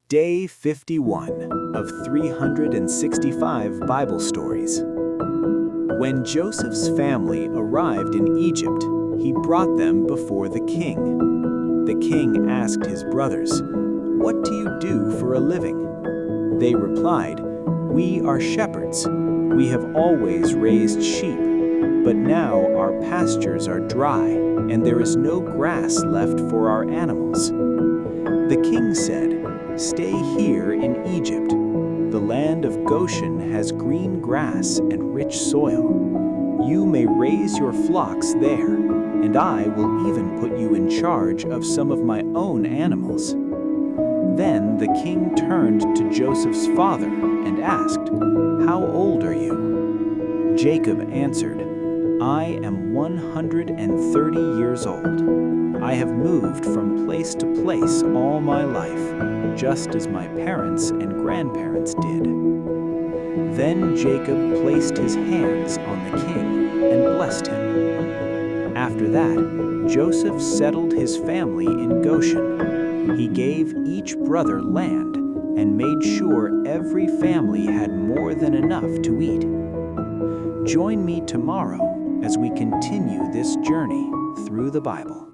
Day 51 of 365 Bible Stories. When Joseph's family arrived in Egypt, he brought them before the king. The king asked his brothers, "What do you do for a living?" They replied, "We are shepherds. We have always raised sheep, but now our pastures are dry, and there is no grass left for our animals." The king said, "Stay here in Egypt. The land of Goshen has green grass and rich soil. You may raise your flocks there, and I will even put you in charge of some of my own animals." Then the king turned to Joseph's father and asked, "How old are you?" Jacob answered, "I am 130 years old. I have moved from place to place all my life, just as my parents and grandparents did." Then Jacob placed his hands on the king and blessed him. After that, Joseph settled his family in Goshen. He gave each brother land and made sure every family had more than enough to eat. Join me tomorrow as we continue this journey through the Bible.